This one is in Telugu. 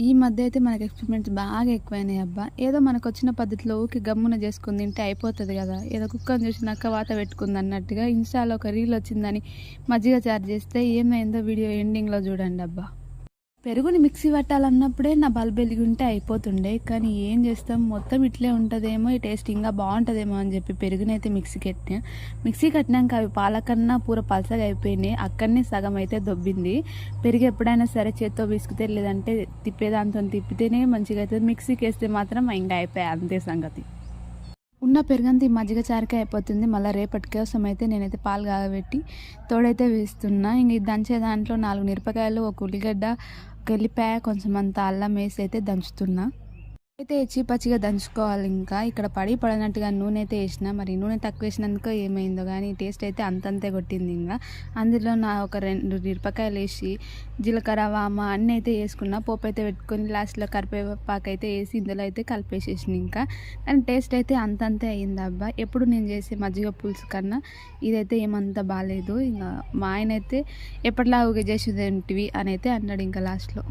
ఈ మధ్య అయితే మనకి ఎక్స్పెరిమెంట్స్ బాగా ఎక్కువైనాయి అబ్బా. ఏదో మనకొచ్చిన పద్ధతిలో ఊకే గమ్మున చేసుకొని తింటే అయిపోతుంది కదా. ఏదో కుక్కని చూసి నక్క వాత పెట్టుకుంది అన్నట్టుగా ఇన్స్టాలో ఒక రీల్ వచ్చిందని మజ్జిగ చారు చేస్తే ఏమైందో వీడియో ఎండింగ్లో చూడండి అబ్బా. పెరుగుని మిక్సీ పట్టాలన్నప్పుడే నా బల్బ్ వెలిగి ఉంటే అయిపోతుండే, కానీ ఏం చేస్తాం, మొత్తం ఇట్లే ఉంటుందేమో, ఈ టేస్ట్ ఇంకా బాగుంటుందేమో అని చెప్పి పెరుగునైతే మిక్సీ కట్టినాక అవి పాలకన్నా పూర పలసగా అయిపోయినాయి. అక్కడనే సగం అయితే దొబ్బింది. పెరుగు ఎప్పుడైనా సరే చేత్తో విసిగితే లేదంటే తిప్పేదాంతో తిప్పితేనే మంచిగా అవుతుంది. మిక్సీకి వేస్తే మాత్రం ఇంకా అయిపోయాయి, అంతే సంగతి. ఉన్న పెరుగంతా ఈ మజ్జిగ చారుకే అయిపోతుంది. మళ్ళీ రేపటి కోసం అయితే నేనైతే పాలు కాగబెట్టి తోడైతే వేస్తున్నా. ఇంక ఇది దంచే దాంట్లో 4 మిరపకాయలు, ఒక ఉల్లిగడ్డ, ఒక ఎల్లిపాయ, కొంచెం అంత అల్లం వేసి అయితే దంచుతున్నా. అయితే పచ్చిగా దంచుకోవాలి. ఇంకా ఇక్కడ పడినట్టుగా నూనె అయితే వేసిన, మరి నూనె తక్కువ వేసినందుకు ఏమైందో కానీ టేస్ట్ అయితే అంతంతే కొట్టింది. ఇంకా అందులో ఒక 2 మిరపకాయలు వేసి జీలకర్ర, వామ అన్నీ అయితే వేసుకున్నా. పోపు అయితే పెట్టుకొని లాస్ట్లో కరివేపాకు అయితే వేసి ఇందులో అయితే కలిపేసేసిన. ఇంకా కానీ టేస్ట్ అయితే అంతంతే అయింది అబ్బా. ఎప్పుడు నేను చేసే మజ్జిగ పులుసు కన్నా ఇదైతే ఏమంత బాగాలేదు. ఇంకా మా ఆయన అయితే ఎప్పటిలా ఊగే చేసేదేంటివి అని అయితే అన్నాడు ఇంకా లాస్ట్లో.